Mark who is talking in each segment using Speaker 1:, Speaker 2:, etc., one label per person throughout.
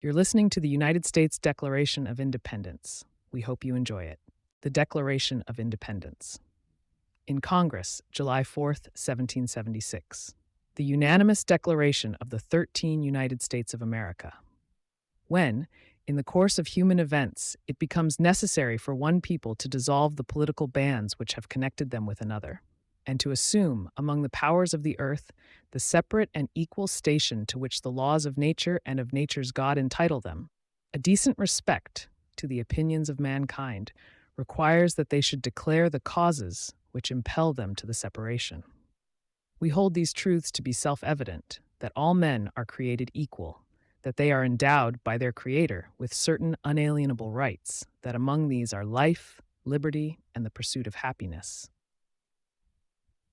Speaker 1: You're listening to the United States Declaration of Independence. We hope you enjoy it. The Declaration of Independence. In Congress, July 4th, 1776. The unanimous declaration of the 13 United States of America. When, in the course of human events, it becomes necessary for one people to dissolve the political bands which have connected them with another, and to assume, among the powers of the earth, the separate and equal station to which the laws of nature and of nature's God entitle them, a decent respect to the opinions of mankind requires that they should declare the causes which impel them to the separation. We hold these truths to be self-evident, that all men are created equal, that they are endowed by their Creator with certain unalienable rights, that among these are life, liberty, and the pursuit of happiness.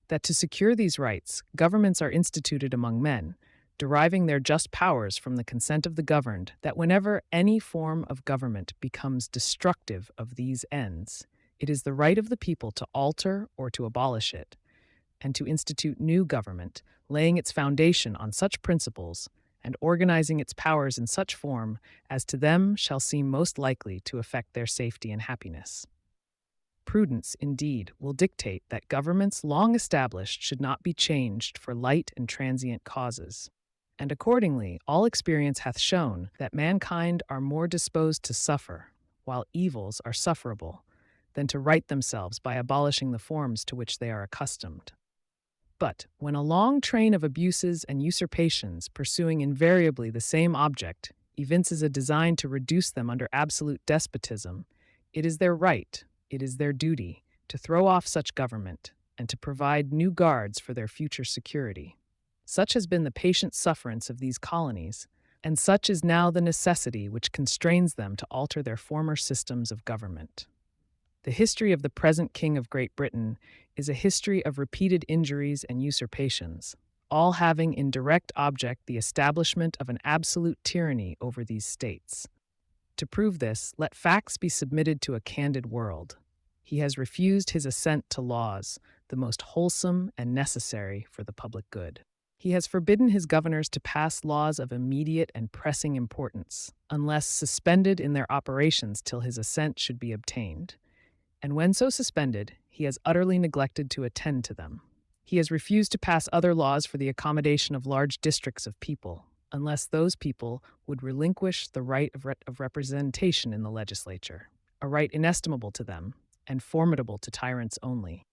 Speaker 1: That to secure these rights, governments are instituted among men, deriving their just powers from the consent of the governed, that whenever any form of government becomes destructive of these ends, it is the right of the people to alter or to abolish it, and to institute new government, laying its foundation on such principles and organizing its powers in such form as to them shall seem most likely to effect their safety and happiness. Prudence, indeed, will dictate that governments long established should not be changed for light and transient causes. And accordingly, all experience hath shown that mankind are more disposed to suffer, while evils are sufferable, than to right themselves by abolishing the forms to which they are accustomed. But when a long train of abuses and usurpations, pursuing invariably the same object, evinces a design to reduce them under absolute despotism, it is their right, it is their duty, to throw off such government and to provide new guards for their future security. Such has been the patient sufferance of these colonies, and such is now the necessity which constrains them to alter their former systems of government. The history of the present King of Great Britain is a history of repeated injuries and usurpations, all having in direct object the establishment of an absolute tyranny over these states. To prove this, let facts be submitted to a candid world. He has refused his assent to laws, the most wholesome and necessary for the public good. He has forbidden his governors to pass laws of immediate and pressing importance, unless suspended in their operations till his assent should be obtained. And when so suspended, he has utterly neglected to attend to them. He has refused to pass other laws for the accommodation of large districts of people, unless those people would relinquish the right of representation in the legislature, a right inestimable to them and formidable to tyrants only.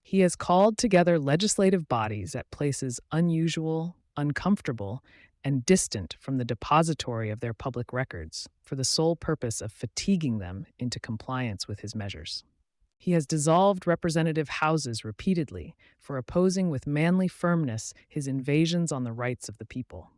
Speaker 1: He has called together legislative bodies at places unusual, uncomfortable, and distant from the depository of their public records, for the sole purpose of fatiguing them into compliance with his measures. He has dissolved representative houses repeatedly for opposing with manly firmness his invasions on the rights of the people.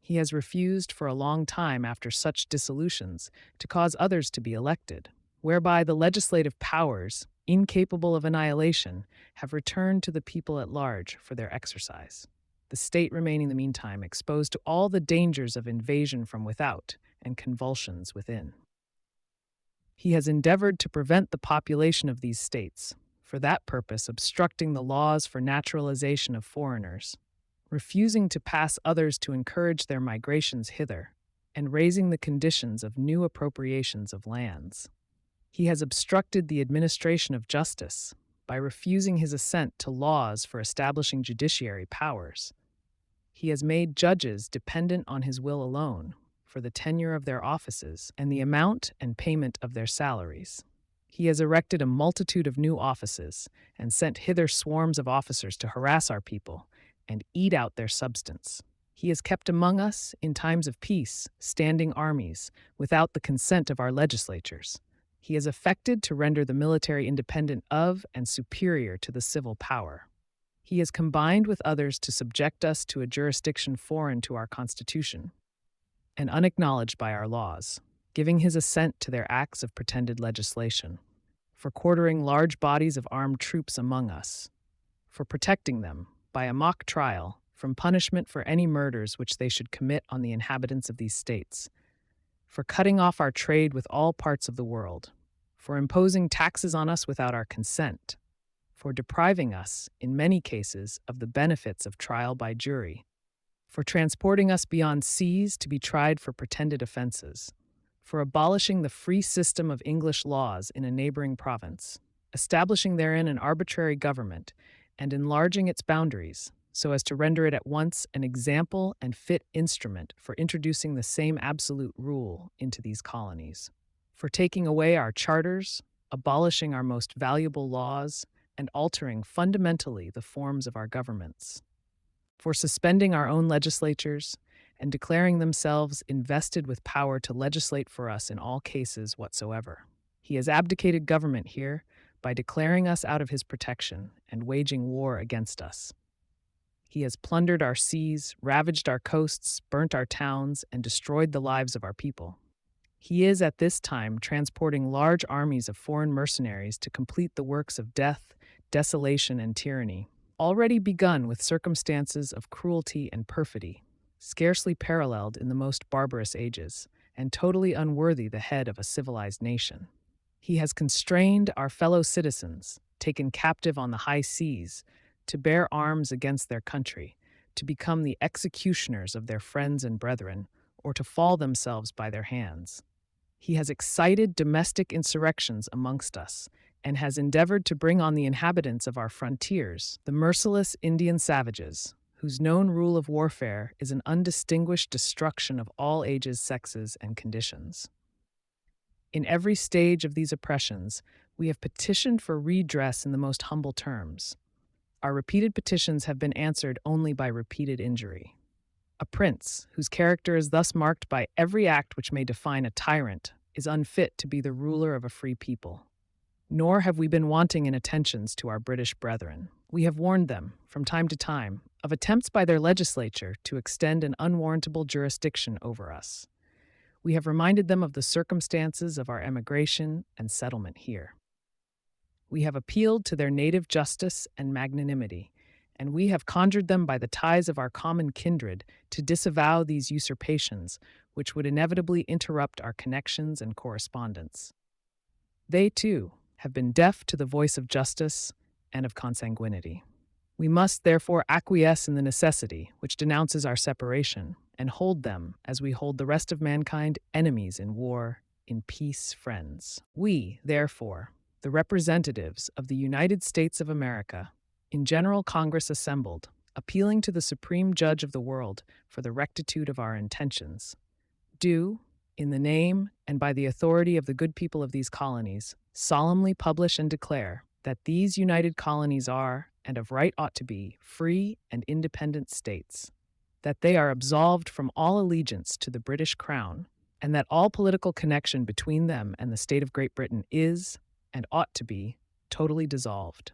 Speaker 1: He has refused for a long time after such dissolutions to cause others to be elected, whereby the legislative powers, incapable of annihilation, have returned to the people at large for their exercise, the state remaining the meantime exposed to all the dangers of invasion from without and convulsions within. He has endeavored to prevent the population of these states, for that purpose obstructing the laws for naturalization of foreigners, refusing to pass others to encourage their migrations hither, and raising the conditions of new appropriations of lands. He has obstructed the administration of justice by refusing his assent to laws for establishing judiciary powers. He has made judges dependent on his will alone for the tenure of their offices and the amount and payment of their salaries. He has erected a multitude of new offices and sent hither swarms of officers to harass our people and eat out their substance. He has kept among us, in times of peace, standing armies without the consent of our legislatures. He has affected to render the military independent of and superior to the civil power. He has combined with others to subject us to a jurisdiction foreign to our Constitution and unacknowledged by our laws, giving his assent to their acts of pretended legislation, for quartering large bodies of armed troops among us, for protecting them, by a mock trial, from punishment for any murders which they should commit on the inhabitants of these states, for cutting off our trade with all parts of the world, for imposing taxes on us without our consent, for depriving us, in many cases, of the benefits of trial by jury, for transporting us beyond seas to be tried for pretended offenses, for abolishing the free system of English laws in a neighboring province, establishing therein an arbitrary government, and enlarging its boundaries so as to render it at once an example and fit instrument for introducing the same absolute rule into these colonies, for taking away our charters, abolishing our most valuable laws, and altering fundamentally the forms of our governments, for suspending our own legislatures and declaring themselves invested with power to legislate for us in all cases whatsoever. He has abdicated government here by declaring us out of his protection and waging war against us. He has plundered our seas, ravaged our coasts, burnt our towns, and destroyed the lives of our people. He is at this time transporting large armies of foreign mercenaries to complete the works of death, desolation, and tyranny, already begun with circumstances of cruelty and perfidy, scarcely paralleled in the most barbarous ages, and totally unworthy the head of a civilized nation. He has constrained our fellow citizens, taken captive on the high seas, to bear arms against their country, to become the executioners of their friends and brethren, or to fall themselves by their hands. He has excited domestic insurrections amongst us, and has endeavored to bring on the inhabitants of our frontiers the merciless Indian savages, whose known rule of warfare is an undistinguished destruction of all ages, sexes, and conditions. In every stage of these oppressions, we have petitioned for redress in the most humble terms. Our repeated petitions have been answered only by repeated injury. A prince, whose character is thus marked by every act which may define a tyrant, is unfit to be the ruler of a free people. Nor have we been wanting in attentions to our British brethren. We have warned them, from time to time, of attempts by their legislature to extend an unwarrantable jurisdiction over us. We have reminded them of the circumstances of our emigration and settlement here. We have appealed to their native justice and magnanimity, and we have conjured them by the ties of our common kindred to disavow these usurpations, which would inevitably interrupt our connections and correspondence. They, too, have been deaf to the voice of justice and of consanguinity. We must, therefore, acquiesce in the necessity which denounces our separation, and hold them, as we hold the rest of mankind, enemies in war, in peace, friends. We, therefore, the representatives of the United States of America, in General Congress assembled, appealing to the Supreme Judge of the world for the rectitude of our intentions, do, in the name and by the authority of the good people of these colonies, solemnly publish and declare that these united colonies are, and of right ought to be, free and independent states, that they are absolved from all allegiance to the British Crown, and that all political connection between them and the state of Great Britain is, and ought to be, totally dissolved,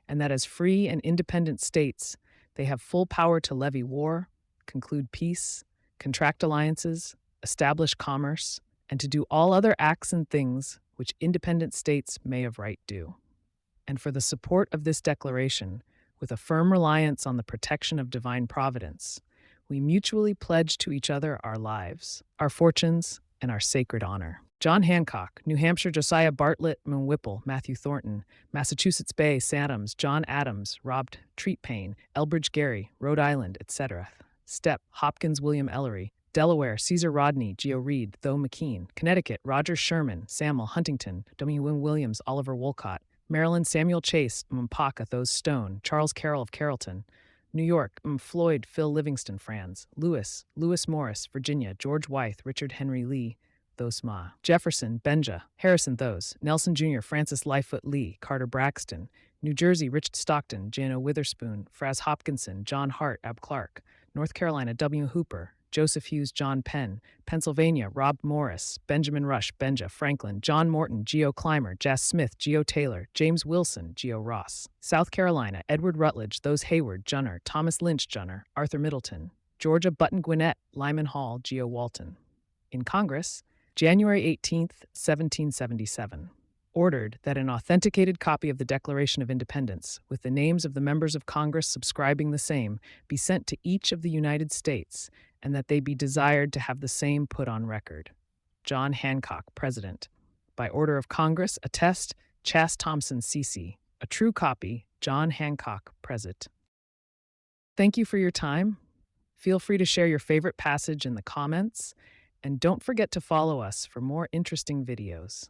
Speaker 1: and that as free and independent states, they have full power to levy war, conclude peace, contract alliances, establish commerce, and to do all other acts and things which independent states may of right do. And for the support of this declaration, with a firm reliance on the protection of divine providence, we mutually pledge to each other our lives, our fortunes, and our sacred honor. John Hancock, New Hampshire Josiah Bartlett Whipple, Matthew Thornton, Massachusetts Bay Adams, John Adams, Rob Treatpain, Elbridge Gerry, Rhode Island, etc. Stepp, Hopkins William Ellery, Delaware Caesar Rodney, Geo Reed, Tho McKean, Connecticut Roger Sherman, Samuel Huntington, W. Wynne Williams, Oliver Wolcott, Maryland Samuel Chase, Mpaka Those Stone, Charles Carroll of Carrollton, New York Floyd Phil Livingston Franz, Lewis Morris, Virginia George Wythe, Richard Henry Lee, Those Ma, Jefferson Benja, Harrison Those, Nelson Jr. Francis Lightfoot Lee, Carter Braxton, New Jersey Richard Stockton, Jano Witherspoon, Fraz Hopkinson, John Hart, Ab Clark, North Carolina W. Hooper, Joseph Hughes, John Penn, Pennsylvania Rob Morris, Benjamin Rush, Benja Franklin, John Morton, Geo Clymer, Jas Smith, Geo Taylor, James Wilson, Geo Ross, South Carolina Edward Rutledge, Those Hayward, Junner, Thomas Lynch, Junner, Arthur Middleton, Georgia Button Gwinnett, Lyman Hall, Geo Walton. In Congress, January 18, 1777. Ordered that an authenticated copy of the Declaration of Independence, with the names of the members of Congress subscribing the same, be sent to each of the United States, and that they be desired to have the same put on record. John Hancock, President. By order of Congress, attest, Chas. Thompson, C.C. A true copy, John Hancock, President. Thank you for your time. Feel free to share your favorite passage in the comments, and don't forget to follow us for more interesting videos.